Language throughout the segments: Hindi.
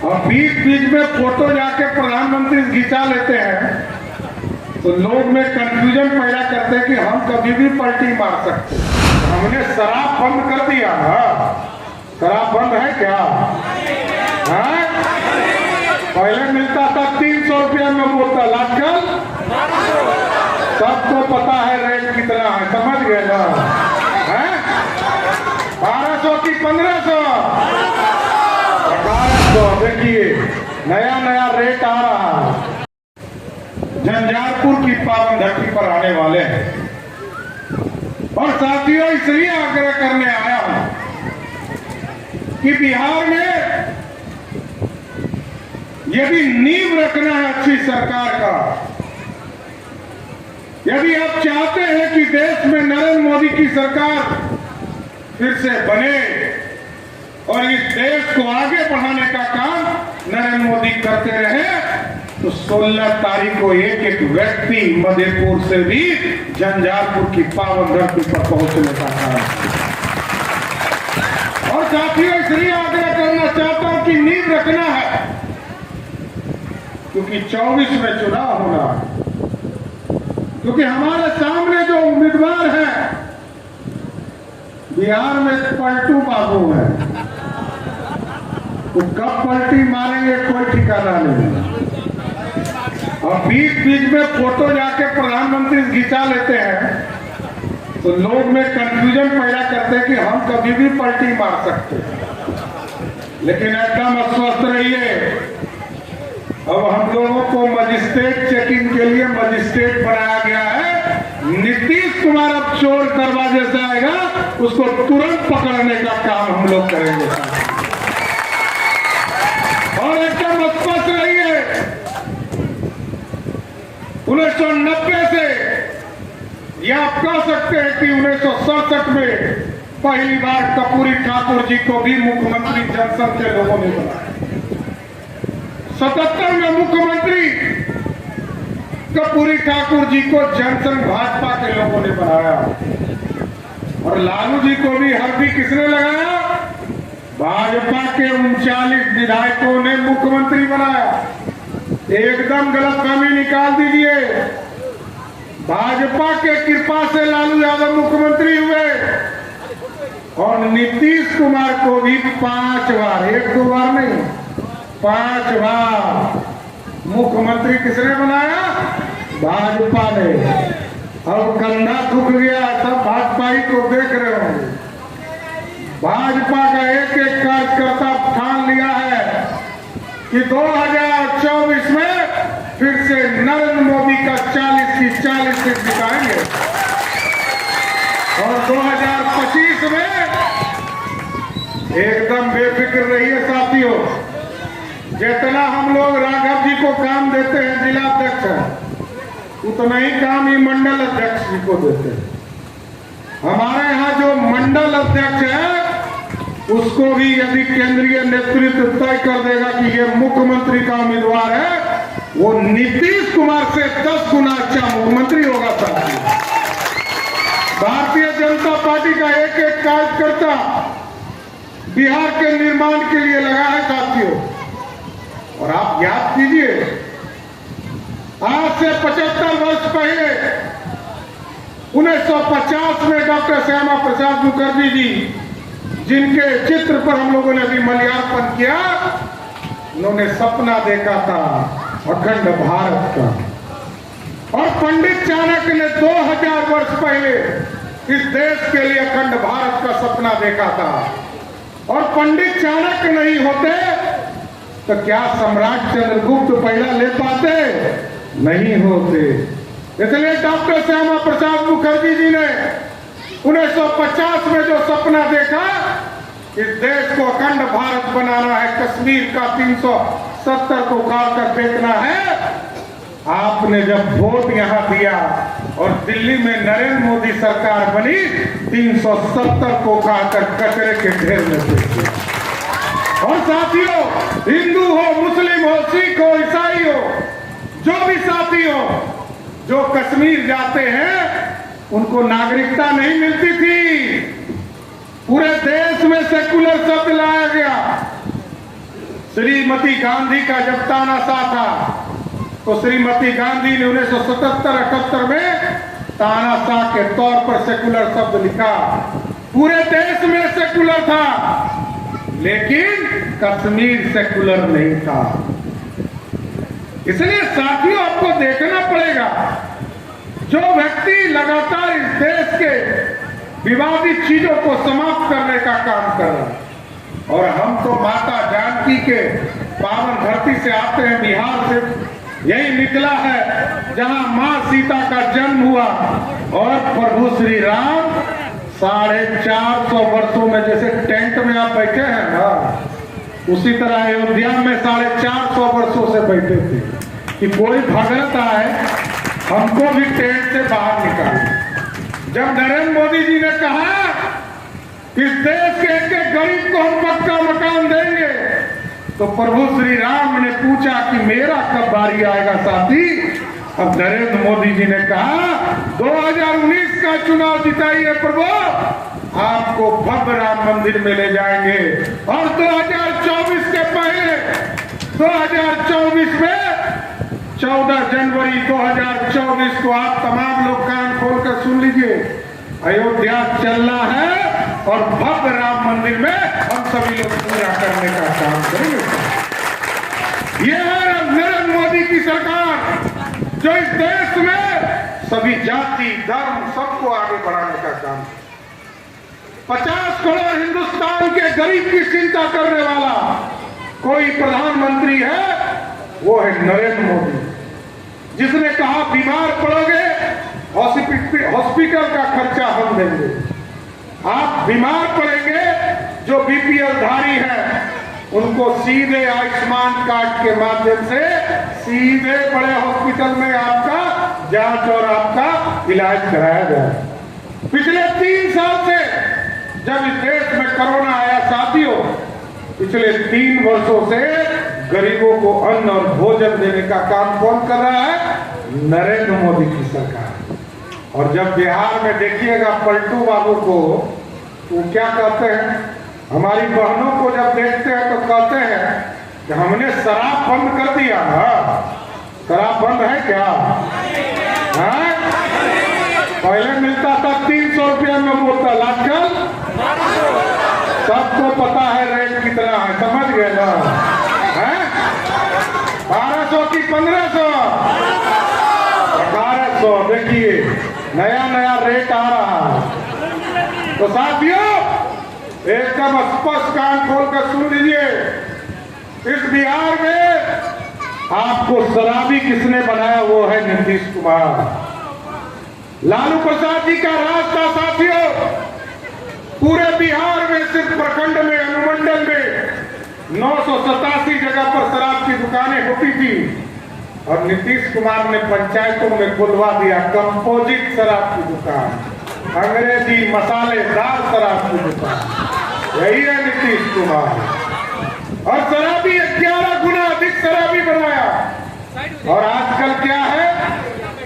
और बीच बीच में फोटो जाके प्रधानमंत्री खिंचा लेते हैं तो लोग में कंफ्यूजन पैदा करते हैं कि हम कभी भी पलटी मार सकते हैं। हमने शराब बंद कर दिया ना, शराब बंद है क्या? है? पहले मिलता था 300 रुपया में बोतल, आजकल सबको पता है रेट कितना है, समझ गए ना? है 1200 की 1500, 1800। देखिए नया नया रेट आ रहा है। झंझारपुर की पावन धरती पर आने वाले हैं और साथियों इसलिए आग्रह करने आया हूं कि बिहार में यदि नींव रखना है अच्छी सरकार का, यदि आप चाहते हैं कि देश में नरेंद्र मोदी की सरकार फिर से बने और इस देश को आगे बढ़ाने का काम नरेंद्र मोदी करते रहे, तो 16 तारीख को एक एक व्यक्ति मधेपुर से भी झंझारपुर की पावन धरती पर पहुंचने का काम। और साथियों इसलिए आग्रह करना चाहता हूं कि नींव रखना है, क्योंकि 24 में चुनाव होना है। क्योंकि हमारे सामने जो उम्मीदवार हैं बिहार में पलटू बाबू है, वो कब पलटी मारेंगे कोई ठिकाना नहीं। और बीच बीच में फोटो जाके प्रधानमंत्री खिंचा लेते हैं तो लोग में कंफ्यूजन पैदा करते हैं कि हम कभी भी पलटी मार सकते हैं। लेकिन एकदम अस्वस्थ रहिए, अब हम लोगों को मजिस्ट्रेट चेकिंग के लिए मजिस्ट्रेट बनाया गया है। नीतीश कुमार अब चोर दरवाजे से आएगा, उसको तुरंत पकड़ने का काम हम लोग करेंगे। और एकदम स्पष्ट रहिए, 1990 से या आप कह सकते हैं कि 1967 में पहली बार कर्पूरी ठाकुर जी को भी मुख्यमंत्री जनसंघ के लोगों ने बनाया। 77 में मुख्यमंत्री कर्पूरी ठाकुर जी को जनसंघ भाजपा के लोगों ने बनाया। और लालू जी को भी हल्दी किसने लगाया? भाजपा के 39 विधायकों ने मुख्यमंत्री बनाया। एकदम गलतफहमी निकाल दीजिए, भाजपा के कृपा से लालू यादव मुख्यमंत्री हुए। और नीतीश कुमार को भी 5 बार, 1-2 बार नहीं, 5 बार मुख्यमंत्री किसने बनाया? भाजपा ने। अब कंधा झुक गया, सब भाजपा ही को देख रहे होंगे। भाजपा का एक एक कार्यकर्ता ठान लिया है कि 2024 में फिर से नरेंद्र मोदी का 40 की 40 सीट जिताएंगे। और 2025 में एकदम बेफिक्र रहिए साथियों, जितना हम लोग राघव जी को काम देते हैं जिला अध्यक्ष, उतना ही काम ही मंडल अध्यक्ष जी को देते हैं। हमारे यहाँ जो मंडल अध्यक्ष है उसको भी यदि केंद्रीय नेतृत्व तय कर देगा कि ये मुख्यमंत्री का उम्मीदवार है, वो नीतीश कुमार से 10 गुना अच्छा मुख्यमंत्री होगा साथियों। भारतीय जनता पार्टी का एक एक कार्यकर्ता बिहार के निर्माण के लिए लगा है साथियों। और आप याद कीजिए, आज से 75 वर्ष पहले 1950 में डॉक्टर श्यामा प्रसाद मुखर्जी जी, जिनके चित्र पर हम लोगों ने अभी माल्यार्पण किया, उन्होंने सपना देखा था अखंड भारत का। और पंडित चाणक्य ने 2000 वर्ष पहले इस देश के लिए अखंड भारत का सपना देखा था। और पंडित चाणक्य नहीं होते तो क्या सम्राट चंद्रगुप्त पैदा ले पाते? नहीं होते। इसलिए डॉक्टर श्यामा प्रसाद मुखर्जी जी ने 1950 में जो सपना देखा, इस देश को अखंड भारत बनाना है, कश्मीर का 370 को उखाड़ कर फेंकना है। आपने जब वोट यहां दिया और दिल्ली में नरेंद्र मोदी सरकार बनी, 370 को उखाड़ कर कचरे के ढेर में फेंक दिया। और साथियों, हिंदू हो, मुस्लिम हो, सिख हो, ईसाई हो, जो भी साथी हो, जो कश्मीर जाते हैं उनको नागरिकता नहीं मिलती थी। पूरे देश में सेकुलर शब्द लाया गया, श्रीमती गांधी का जब तानाशाह था तो श्रीमती गांधी ने 1977-78 में तानाशाह के तौर पर सेकुलर शब्द लिखा। पूरे देश में सेकुलर था, लेकिन कश्मीर सेकुलर नहीं था। इसलिए साथियों, आपको देखना पड़ेगा, जो व्यक्ति लगातार इस देश के विवादित चीजों को समाप्त करने का काम कर रहा है, और हम तो माता जानकी के पावन धरती से आते हैं, बिहार से यही निकला है जहां मां सीता का जन्म हुआ, और प्रभु श्री राम 450 वर्षों में, जैसे टेंट में आप बैठे हैं ना, उसी तरह अयोध्या में 450 वर्षों से बैठे थे कि कोई भगत आए हमको भी टेंट से बाहर निकाले। जब नरेंद्र मोदी जी ने कहा इस देश के एक गरीब को हम पक्का मकान देंगे, तो प्रभु श्री राम ने पूछा कि मेरा कब बारी आएगा साथी। अब नरेंद्र मोदी जी ने कहा 2019 का चुनाव जिताइए प्रभु, आपको भव्य राम मंदिर में ले जाएंगे, और 2024 के पहले 2024 में 14 जनवरी 2024 को आप तमाम लोग कान खोलकर सुन लीजिए, अयोध्या चलना है और भव्य राम मंदिर में हम सभी लोग पूरा करने का काम करेंगे। ये है नरेंद्र मोदी की सरकार, जो इस देश में सभी जाति धर्म सबको आगे बढ़ाने का काम। 50 करोड़ हिंदुस्तान के गरीब की चिंता करने वाला कोई प्रधानमंत्री है, वो है नरेंद्र मोदी, जिसने कहा बीमार पड़ोगे हॉस्पिटल का खर्चा हम देंगे। आप बीमार पड़ेंगे, जो बीपीएल धारी हैं उनको सीधे आयुष्मान कार्ड के माध्यम से सीधे बड़े हॉस्पिटल में आपका जांच और आपका इलाज कराया जाए। पिछले 3 साल से जब इस देश में कोरोना आया साथियों, पिछले 3 वर्षों से गरीबों को अन्न और भोजन देने का काम कौन कर रहा है? नरेंद्र मोदी की सरकार। और जब बिहार में देखिएगा पलटू बाबू को, वो क्या कहते हैं, हमारी बहनों को जब देखते हैं तो कहते हैं कि हमने शराब बंद कर दिया ना। शराब बंद है क्या? है? पहले मिलता था 300 रुपया में बोतल, आजकल सबको पता है रेट कितना है, समझ गए ना? है 1200 की 1500, 1800। देखिए नया नया रेट आ रहा है। तो साथियों, एकदम स्पष्ट कान खोलकर सुन लीजिए, इस बिहार में आपको शराबी किसने बनाया? वो है नीतीश कुमार। लालू प्रसाद जी का राज था साथियों। पूरे बिहार में सिर्फ प्रखंड में, अनुमंडल में 987 जगह पर शराब की दुकानें होती थी, और नीतीश कुमार ने पंचायतों में खुलवा दिया कंपोजिट शराब की दुकान, अंग्रेजी मसालेदार शराब की दुकान। यही है नीतीश कुमार। और शराबी 11 गुना अधिक शराबी बनाया। और आजकल क्या है,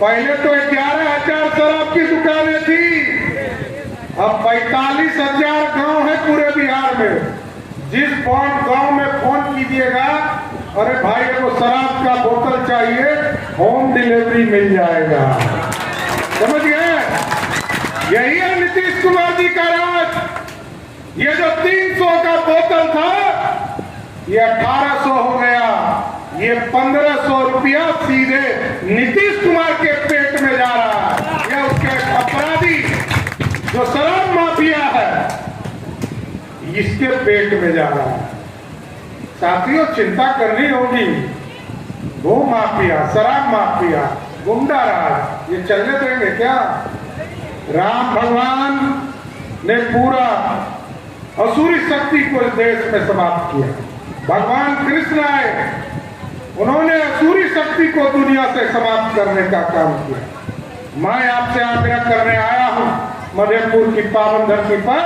पहले तो 11,000 शराब की दुकानें थी, अब 45,000 गांव है पूरे बिहार में। जिस गांव में फोन कीजिएगा, अरे भाई को शराब का बोतल चाहिए, होम डिलीवरी मिल जाएगा। समझ गए? यही है नीतीश कुमार जी का राज। ये जो 300 का बोतल था, ये 1800 हो गया। ये 1500 रुपया सीधे नीतीश कुमार के पेट में जा रहा है। यह उसके अपराधी जो शराब माफिया है, इसके पेट में जा रहा है। साथियों, चिंता करनी होगी। वो माफिया, शराब माफिया, गुंडा राज, ये चलने देंगे क्या? राम भगवान ने पूरा असुरी शक्ति को इस देश में समाप्त किया। भगवान कृष्ण आए, उन्होंने असुरी शक्ति को दुनिया से समाप्त करने का काम किया। मैं आपसे आग्रह करने आया हूं, मधेपुर की पावन धरती पर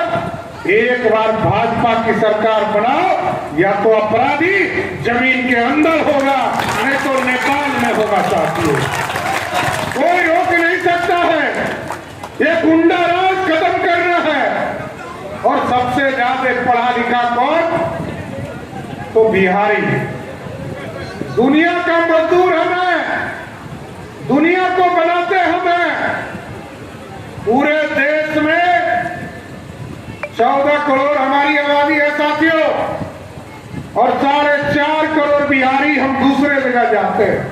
एक बार भाजपा की सरकार बनाओ, या तो अपराधी जमीन के अंदर होगा, नहीं तो नेपाल में होगा। साथियों, कोई रोक नहीं सकता है। ये गुंडा राज खत्म करना है। और सबसे ज्यादा पढ़ा लिखा कौन? तो बिहारी। दुनिया का मजदूर हमें, दुनिया को बनाते हमें। पूरे देश में 14 करोड़ हमारी आबादी है साथियों, और 4.5 करोड़ बिहारी हम दूसरे जगह जाते हैं,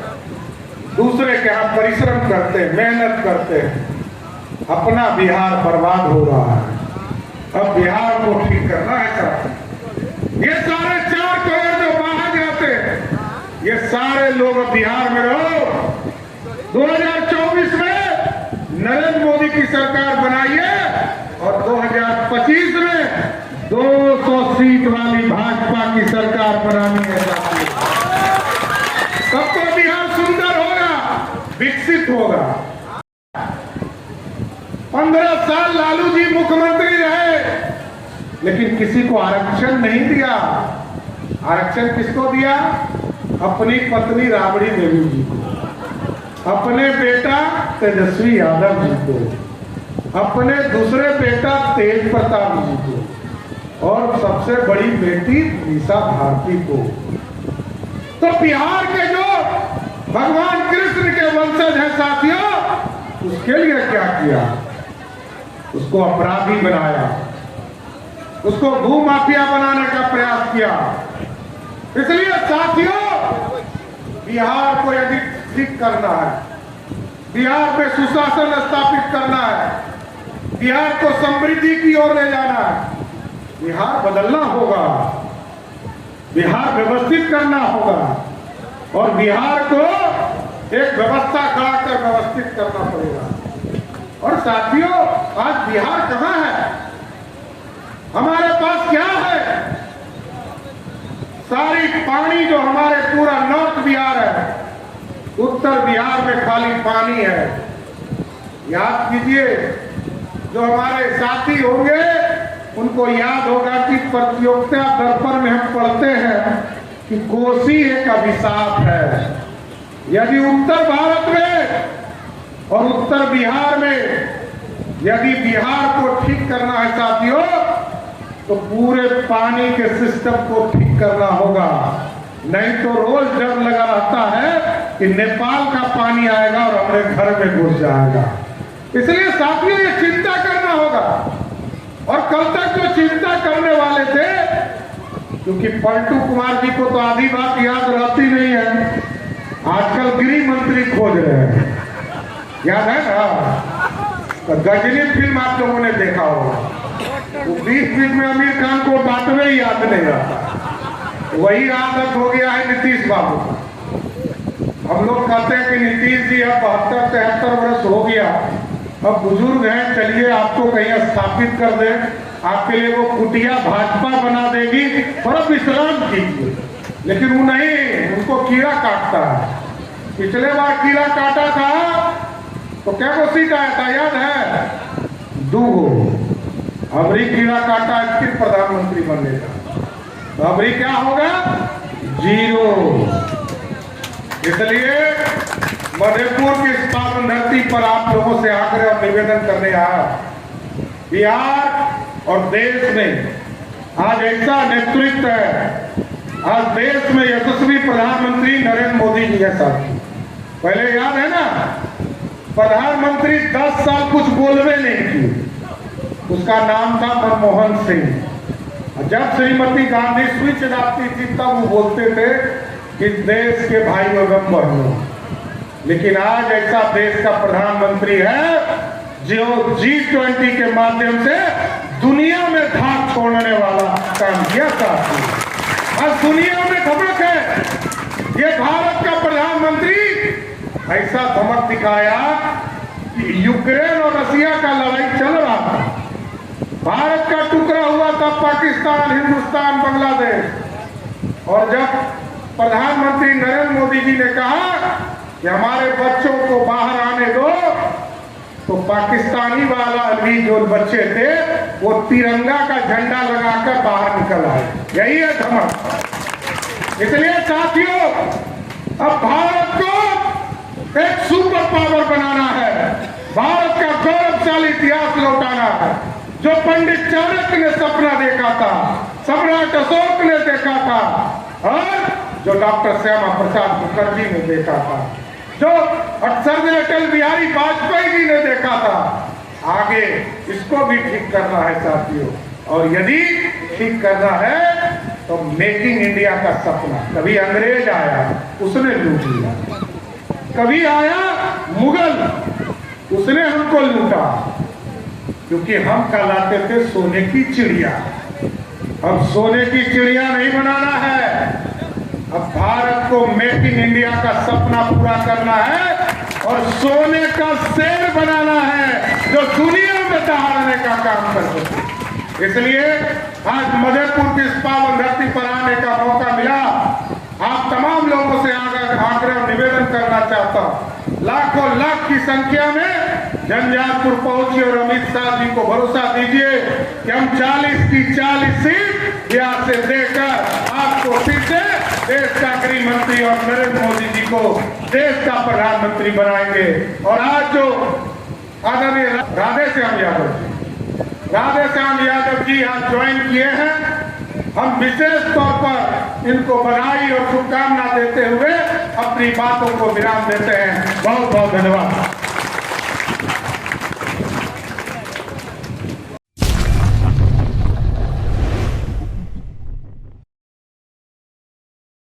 दूसरे के यहाँ परिश्रम करते हैं, मेहनत करते हैं। अपना बिहार बर्बाद हो रहा है। अब बिहार को ठीक करना है साहब। ये 4.5 करोड़ जो बाहर जाते हैं, ये सारे लोग अब बिहार में रहो। 2024 में नरेंद्र मोदी की सरकार बनाइए और 2025 में 200 सीट वाली भाजपा की सरकार बनानी है साथियों। तब तो बिहार सुंदर होगा, विकसित होगा। 15 साल लालू जी मुख्यमंत्री रहे, लेकिन किसी को आरक्षण नहीं दिया। आरक्षण किसको दिया? अपनी पत्नी राबड़ी देवी जी को, अपने बेटा तेजस्वी यादव जी को, अपने दूसरे बेटा तेज प्रताप जी को, और सबसे बड़ी बेटी मीसा भारती को। तो बिहार के जो भगवान कृष्ण के वंशज हैं साथियों, उसके लिए क्या किया? उसको अपराधी बनाया, उसको भूमाफिया बनाने का प्रयास किया। इसलिए साथियों, बिहार को यदि ठीक करना है, बिहार में सुशासन स्थापित करना है, बिहार को समृद्धि की ओर ले जाना है, बिहार बदलना होगा, बिहार व्यवस्थित करना होगा, और बिहार को एक व्यवस्था खड़ा कर व्यवस्थित करना पड़ेगा। और साथियों, आज बिहार कहाँ है? हमारे पास क्या है? सारी पानी जो हमारे पूरा नॉर्थ बिहार है, उत्तर बिहार में खाली पानी है। याद कीजिए, जो हमारे साथी होंगे उनको याद होगा कि प्रतियोगिता दर्पण में हम पढ़ते हैं कि कोसी एक अभिशाप है। यदि उत्तर भारत में और उत्तर बिहार में यदि बिहार को ठीक करना है साथियों, तो पूरे पानी के सिस्टम को ठीक करना होगा। नहीं तो रोज डर लगा रहता है कि नेपाल का पानी आएगा और हमारे घर में घुस जाएगा। इसलिए साथियों, ये चिंता करना होगा। और कल तक जो चिंता करने वाले थे, क्योंकि पलटू कुमार जी को तो आधी बात याद रहती नहीं है, आजकल गृह मंत्री खोज रहे हैं, याद है ना? तो गजनी फिल्म आप लोगों ने देखा होगा, वो बीच में आमिर खान को बातवे ही याद नहीं रहता। वही आदत हो गया है नीतीश बाबू का। हम लोग कहते हैं कि नीतीश जी अब 72-73 वर्ष हो गया, अब बुजुर्ग हैं, चलिए आपको कहीं स्थापित कर दे, आपके लिए वो कुटिया भाजपा बना देगी, थोड़ा विश्राम कीजिए। लेकिन वो नहीं, उनको कीड़ा काटता है। पिछले बार कीड़ा काटा था तो क्या को सीट आया था, याद है? 2 अबरी कीड़ा काटा, फिर प्रधानमंत्री बनेगा, तो अबरी क्या होगा? 0। इसलिए मधेपुर की इस पावन धरती पर आप लोगों से आग्रह और निवेदन करने आया, बिहार और देश में आज ऐसा नेतृत्व है, आज देश में यशस्वी प्रधानमंत्री नरेंद्र मोदी जी है साथी। पहले याद है ना, प्रधानमंत्री 10 साल कुछ बोलवे नहीं की, उसका नाम था मनमोहन सिंह। जब श्रीमती गांधी स्विच दाबती थी तब वो बोलते थे कि देश के भाई एवं बहनों। लेकिन आज ऐसा देश का प्रधानमंत्री है जो G20 के माध्यम से दुनिया में धाक छोड़ने वाला काम किया साथी। आज दुनिया में धमक है, ये भारत का प्रधानमंत्री ऐसा धमक दिखाया कि यूक्रेन और रशिया का लड़ाई चल रहा था, भारत का टुकड़ा हुआ था पाकिस्तान, हिंदुस्तान, बांग्लादेश, और जब प्रधानमंत्री नरेंद्र मोदी जी ने कहा कि हमारे बच्चों को बाहर आने दो, तो पाकिस्तानी वाला भी जो बच्चे थे वो तिरंगा का झंडा लगाकर बाहर निकल आए। यही है धमक। इसलिए साथियों, अब भारत को एक सुपर पावर बनाना है, भारत का गौरवशाली इतिहास लौटाना है। जो पंडित चाणक्य ने सपना देखा था, सम्राट अशोक ने देखा था, और जो डॉक्टर श्यामा प्रसाद मुखर्जी ने देखा था, जो सर्दार अटल बिहारी वाजपेयी जी ने देखा था, आगे इसको भी ठीक करना है साथियों। और यदि ठीक करना है तो मेकिंग इंडिया का सपना, कभी अंग्रेज आया उसने लूट लिया, कभी आया मुगल उसने हमको लूटा, क्योंकि हम कहलाते थे सोने की चिड़िया। अब सोने की चिड़िया नहीं बनाना है, अब भारत को मेक इन इंडिया का सपना पूरा करना है और सोने का शेर बनाना है जो दुनिया में दहाड़ने का काम कर सके। इसलिए आज मधेपुर की इस पावन धरती पर आने का मौका मिला। आप तमाम लोगों से आग्रह निवेदन करना चाहता हूँ, लाखों लाख की संख्या में झंझारपुर पहुंचिए और अमित शाह जी को भरोसा दीजिए कि हम 40 की 40 सीट यहाँ से देकर आपको फिर से देश का गृह मंत्री और नरेंद्र मोदी जी को देश का प्रधानमंत्री बनाएंगे। और आज जो आदरणीय राधेश्याम यादव जी आज ज्वाइन किए हैं, हम विशेष तौर पर इनको बधाई और शुभकामना देते हुए अपनी बातों को विराम देते हैं। बहुत बहुत धन्यवाद।